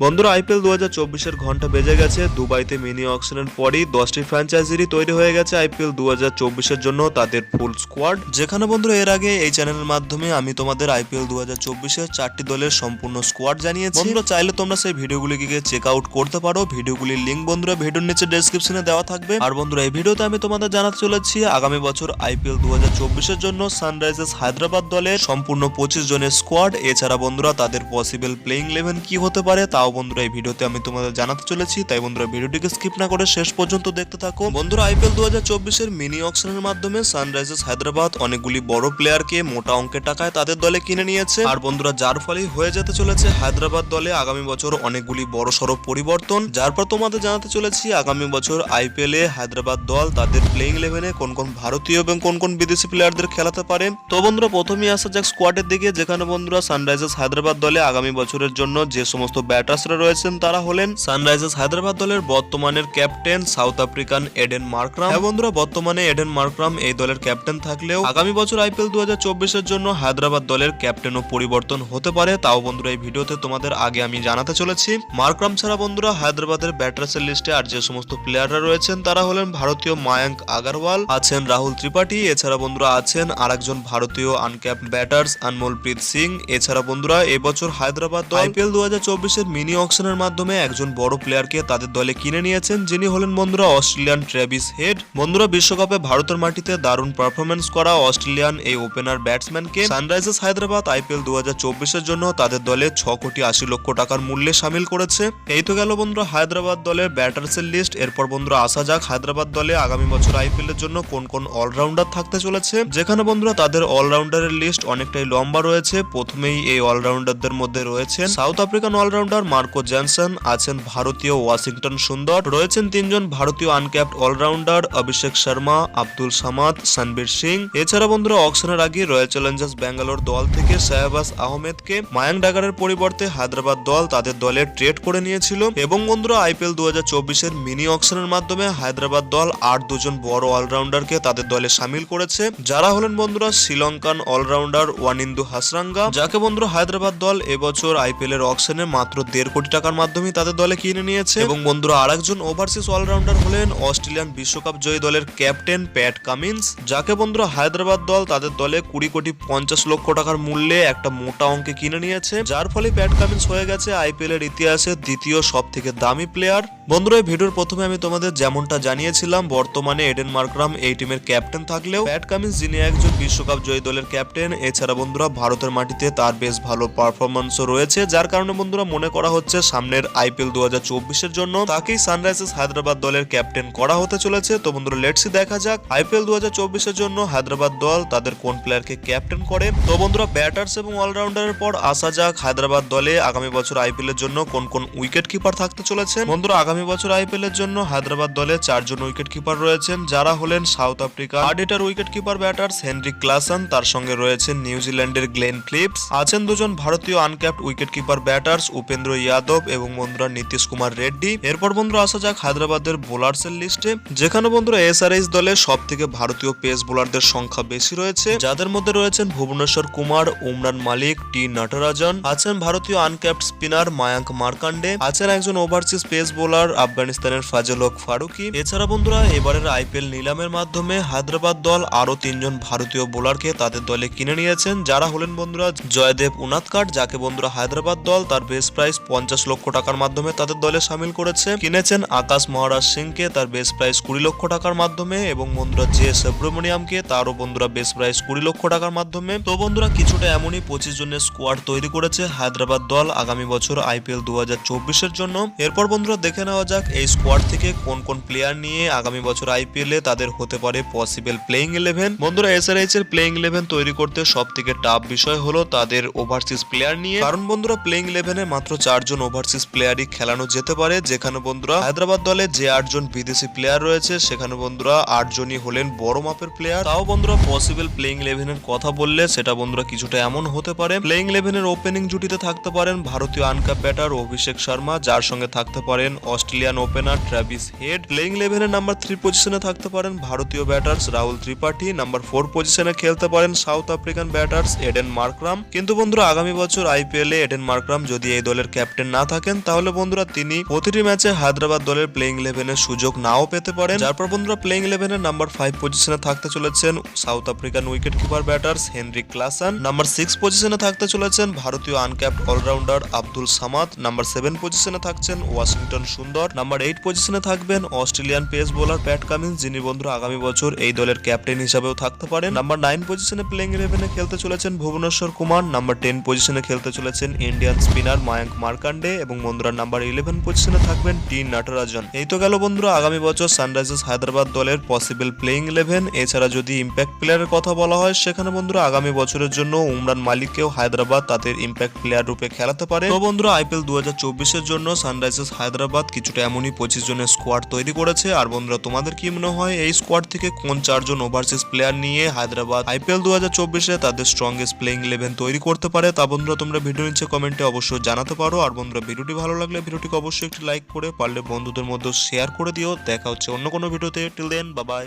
বন্ধুরা আইপিএল 2024-এর ঘন্টা বেজে গেছে। দুবাইতে মিনি অকশনের পরই 10টি ফ্র্যাঞ্চাইজিরই তৈরি হয়ে গেছে আইপিএল 2024-এর জন্য তাদের ফুল স্কোয়াড। যেখানে বন্ধুরা এর আগে এই চ্যানেলের মাধ্যমে আমি তোমাদের আইপিএল 2024-এর 4টি দলের সম্পূর্ণ স্কোয়াড জানিয়েছি। বন্ধুরা চাইলে তোমরা সেই ভিডিওগুলিকে চেক আউট করতে পারো। ভিডিওগুলির লিঙ্ক বন্ধুরা ভিডিওর নিচে ডেসক্রিপশনে দেওয়া থাকবে। আর বন্ধুরা এই ভিডিওতে আমি তোমাদের জানাতে চলেছি আগামী বছর আইপিএল 2024-এর জন্য সানরাইজার্স হায়দ্রাবাদ দলের সম্পূর্ণ 25 জনের স্কোয়াড। এছাড়া বন্ধুরা তাদের পসিবল প্লেইং 11 কি হতে পারে তাও বন্ধুরা এই ভিডিওতে আমি তোমাদের জানাতে চলেছি। তাই বন্ধুরা ভিডিওটিকে স্কিপ না করে শেষ পর্যন্ত দেখতে থাকো। বন্ধুরা আইপিএল 2024-এর মিনি অকশনের মাধ্যমে সানরাইজার্স হায়দ্রাবাদ অনেকগুলি বড় প্লেয়ারকে মোটা অঙ্কের টাকায় তাদের দলে কিনে নিয়েছে। আর বন্ধুরা যার ফলেই হয়ে যেতে চলেছে হায়দ্রাবাদ দলে আগামী বছর অনেকগুলি বড় সড়ো পরিবর্তন। যার পর তোমাদের জানাতে চলেছি আগামী বছর আইপিএল এ হায়দ্রাবাদ দল তাদের প্লেইং 11-এ কোন কোন ভারতীয় এবং কোন কোন বিদেশি প্লেয়ারদের খেলাতে পারে। তো বন্ধুরা প্রথমেই আসা যাক স্কোয়াডের দিকে, যেখানে বন্ধুরা সানরাইজার্স হায়দ্রাবাদ দলে আগামী বছরের জন্য যে সমস্ত ব্যাটার্সরা রয়েছেন তারা হলেন সানরাইজার্স হায়দ্রাবাদ দলের বর্তমানের captain south African Aiden Markram. হ্যাঁ বন্ধুরা বর্তমানে এডেন মার্করাম এই দলের ক্যাপ্টেন থাকলেও আগামী বছর আইপিএল 2024-এর জন্য হায়দ্রাবাদ দলের ক্যাপ্টেনও পরিবর্তন হতে পারে। তাও বন্ধুরা এই ভিডিওতে তোমাদের আগে আমি জানাতে চলেছি। মার্করাম ছাড়া বন্ধুরা হায়দ্রাবাদের ব্যাটার্সের লিস্টে আর যে সমস্ত প্লেয়াররা রয়েছেন তারা হলেন ভারতীয় মায়াঙ্ক আগারওয়াল, আছেন রাহুল ত্রিপাঠী, এছাড়া বন্ধুরা আছেন আরেকজন ভারতীয় আনক্যাপড ব্যাটার্স আনমোলপ্রীত সিং। এছাড়া বন্ধুরা এবছর হায়দ্রাবাদ দল আইপিএল 2024-এর মিনি অকশনের মাধ্যমে একজন বড় প্লেয়ারকে তাদের দলে কিনে নিয়েছেন, যিনি হলেন বন্ধুরা অস্ট্রেলিয়ান ট্রেভিস হেড। বন্ধুরা বিশ্বকাপে ভারতের মাটিতে দারুণ পারফরমেন্স করা অস্ট্রেলিয়ান এই ওপেনার ব্যাটসম্যানকে সানরাইজার্স হায়দ্রাবাদ আইপিএল 2024-এর জন্য তাদের দলে 6 কোটি 80 লক্ষ টাকার মূল্যে সামিল করেছে। এই তো গেল বন্ধুরা হায়দ্রাবাদ দলের ব্যাটার্সের লিস্ট। এরপর বন্ধুরা আসা যাক হায়দ্রাবাদ দলে আগামী বছর আইপিএল এর জন্য কোন কোন অলরাউন্ডার থাকতে চলেছে, যেখানে বন্ধুরা তাদের অলরাউন্ডারের লিস্ট অনেকটাই লম্বা রয়েছে। প্রথমেই এই অলরাউন্ডারদের মধ্যে রয়েছেন South African allrounder Marco Jansen, আছেন ভারতীয় ওয়াশিংটন সুন্দর, রয়েছেন 3 জন ভারতীয় আনক্যাপড অলরাউন্ডার অভিষেক শর্মা, আব্দুল সামাদ, সানবীর সিং। এছাড়া বন্ধুরা অকশনের আগে রয়্যাল চ্যালেঞ্জার্স ব্যাঙ্গালোর দল থেকে শাহবাজ আহমেদকে মায়াঙ্ক ডাগারের পরিবর্তে হায়দ্রাবাদ দল তাদের দলে ট্রেড করে নিয়েছিল। এবং বন্ধুরা আইপিএল 2024-এর মিনি অকশনের মাধ্যমে হায়দ্রাবাদ দল আর 2 জন বড় অলরাউন্ডারকে তাদের দলে সামিল করেছে, যারা হলেন বন্ধুরা শ্রীলঙ্কান অলরাউন্ডার ওয়ানিন্দু হাসরাঙ্গা, যাকে বন্ধুরা হায়দ্রাবাদ দল এবছর আইপিএল এর অকশনে মাত্র 1.5 কোটি টাকার মাধ্যমে তাদের দলে কিনে নিয়েছে। এবং বন্ধুরা আরেকজন ওভারসিজ অলরাউন্ডার হলেন অস্ট্রেলিয়ান বিশ্বকাপ জয়ী দলের ক্যাপ্টেন প্যাট কামিন্স, যাকে বন্ধুরা হায়দ্রাবাদ দল তাদের দলে 20 কোটি 50 লক্ষ টাকার মূল্যে একটা মোটা অঙ্কে কিনে নিয়েছে, যার ফলে প্যাট কামিন্স হয়ে গেছে আইপিএল এর ইতিহাসে দ্বিতীয় সব থেকে দামি প্লেয়ার। বন্ধুরা এই ভিডিওর প্রথমে আমি তোমাদের যেমনটা জানিয়েছিলাম বর্তমানে এডেন মার্করাম এই টিমের ক্যাপ্টেন থাকলেও প্যাট কামিন্স যিনি একজন বিশ্বকাপ জয়ী দলের ক্যাপ্টেন, এছাড়া বন্ধুরা ভারতের মাটিতে তার বেশ ভালো পারফরম্যান্সও রয়েছে, যার কারণে বন্ধুরা মনে করা হচ্ছে সামনের আইপিএল 2024-এর জন্য তাকেই সানরাইজার্স হায়দ্রাবাদ দলের ক্যাপ্টেন করা হতে চলেছে। তো বন্ধুরা লেটসি দেখা যাক আইপিএল 2024-এর জন্য হায়দ্রাবাদ দল তাদের কোন প্লেয়ারকে ক্যাপ্টেন করে। তো বন্ধুরা ব্যাটার্স এবং অলরাউন্ডারের পর আসা যাক হায়দ্রাবাদ দলে আগামী বছর আইপিএল এর জন্য কোন কোন উইকেট কিপার থাকতে চলেছে। বন্ধুরা আগামী বছর আইপিএল এর জন্য হায়দ্রাবাদ দলে 4 জন উইকেট কিপার রয়েছেন, যারা হলেন South Africa hard wicket keeper batters Heinrich Klaasen, তার সঙ্গে রয়েছেন নিউজিল্যান্ডের গ্লেন ফিলিপস, আছেন 2 জন ভারতীয় uncapped wicket keeper batters Upendra Yadav এবং বন্ধুরা নীতিশ কুমার রেড্ডি। এরপর বন্ধুরা আসা যাক হায়দ্রাবাদের বোলার্সের লিস্টে, যেখানে বন্ধুরা এসআরএইচ দলে সব থেকে ভারতীয় পেস বোলারদের সংখ্যা বেশি রয়েছে, যাদের মধ্যে রয়েছেন ভুবনেশ্বর কুমার, উমরান মালিক, টি নটরাজন, আছেন ভারতীয় আনক্যাপড স্পিনার মায়াঙ্ক মার্কান্ডে, আছেন একজন ওভারসিজ পেস বোলার আফগানিস্তানের ফাজল হক ফারুকি। এছাড়া বন্ধুরা এবারের আইপিএল নিলামের মাধ্যমে হায়দ্রাবাদ দল আরো 3 জন ভারতীয় বোলারকে তাদের দলে কিনে নিয়েছেন, যারা হলেন বন্ধুরা জয়দেব উনাদকাট, যাকে বন্ধুরা হায়দ্রাবাদ দল তার বেস প্রাইস 50 লক্ষ টাকার মাধ্যমে তাদের দলে সামিল করেছে। কিনেছেন আকাশ মহারাজ সিংকে তার বেস প্রাইস 20 লক্ষ টাকার মাধ্যমে, এবং বন্ধুরা জে সুব্রমণিয়ামকে তারও বন্ধুরা বেস প্রাইস 20 লক্ষ টাকার মাধ্যমে। তো বন্ধুরা কিছুটা এমনই 25 জনের স্কোয়াড তৈরি করেছে হায়দ্রাবাদ দল আগামী বছর আইপিএল 2024-এর জন্য। এরপর বন্ধুরা দেখে নেওয়া যাক এই স্কোয়াড থেকে কোন কোন প্লেয়ার নিয়ে আগামী বছর আইপিএল এ তাদের হতে পারে পসিবল প্লেইং 11। বন্ধুরা এসআরএইচ এর প্লেইং 11 তৈরি করতে সব থেকে টাফ বিষয় হলো তাদের ওভারসিজ প্লেয়ার নিয়ে, কারণ বন্ধুরা প্লেইং 11 এ মাত্র 4 জন ওভারসিজ প্লেয়ারই খেলানো যেতে পারে, যেখানে বন্ধুরা হায়দ্রাবাদ দলে যে 8 জন বিদেশি প্লেয়ার রয়েছে সেখানে বন্ধুরা 8 জনই হলেন বড় মাপের প্লেয়ার। তাও বন্ধুরা পসিবল প্লেইং 11 এর কথা বললে সেটা বন্ধুরা কিছুটা এমন হতে পারে প্লেইং 11 এর ওপেনিং জুটিতে থাকতে পারেন ভারতীয় আনক্যাপ ব্যাটার অভিষেক শর্মা, যার সঙ্গে থাকতে পারেন Australian opener Travis head. Playing 11 এর নাম্বার 3 পজিশনে থাকতে পারেন ভারতীয় ব্যাটার্স রাহুল ত্রিপাঠী, নাম্বার 4 পজিশনে খেলতে পারেন south African batters Aiden Markram. কিন্তু বন্ধুরা আগামী বছর আইপিএল এ এডেন মার্করাম যদি এই দলের ক্যাপ্টেন না থাকেন তাহলে বন্ধুরা তিনি প্রতিটি ম্যাচে হায়দ্রাবাদ দলের প্লেইং 11-এর সুযোগ নাও পেতে পারেন। যারপর বন্ধুরা প্লেইং 11-এর নাম্বার 5 পজিশনে থাকতে চলেছেন South African wicket keeper batters Heinrich Klaasen. Number 6 পজিশনে থাকতে চলেছেন ভারতীয় uncapped allrounder Abdul Samad. Number 7 পজিশনে থাকছেন ওয়াশিংটন সুন্দর। নাম্বার 8 পজিশনে থাকবেন Australian pace bowler Pat Cummins, যিনি বন্ধুরা আগামী বছর এই দলের ক্যাপ্টেন হিসাবেও থাকতে পারেন। নাম্বার 9 পজিশনে প্লেইং 11-এ খেলতে চলেছেন ভুবনেশ্বর কুমার। নাম্বার 10 পজিশনে খেলতে চলেছেন ইন্ডিয়ান স্পিনার মায়াঙ্ক মার্কান্ডে এবং বন্ধুরা নাম্বার 11 পজিশনে থাকবেন টি নটরাজন। এই তো গেল বন্ধুরা আগামী বছর সানরাইজার্স হায়দ্রাবাদ দলের পসিবল প্লেইং 11। এছাড়া যদি ইম্প্যাক্ট প্লেয়ারের কথা বলা হয় সেখানে বন্ধুরা আগামী বছরের জন্য উমরান মালিককেও হায়দ্রাবাদ তাদের ইম্প্যাক্ট প্লেয়ার রূপে খেলাতে পারে। তো বন্ধুরা আইপিএল 2024-এর জন্য সানরাইজার্স হায়দ্রাবাদ কিছুটা এমনই 25 জনের স্কোয়াড তৈরি করেছে। আর বন্ধুরা তোমাদের কি মনে হয় এই স্কোয়াড থেকে কোন 4 জন ওভারসিজ প্লেয়ার নিয়ে হায়দ্রাবাদ আইপিএল 2024-এ তাদের স্ট্রংগেস্ট প্লেইং 11 তৈরি করতে পারে? তা বন্ধুরা তোমরা ভিডিও নিচে কমেন্টে অবশ্যই জানাতে পারো। আর বন্ধুরা ভিডিওটি ভালো লাগলে ভিডিওটিকে অবশ্যই একটি লাইক করে পারলে বন্ধুদের মধ্যে শেয়ার করে দিও। দেখা হচ্ছে অন্য কোনো ভিডিওতে। Till then bye by.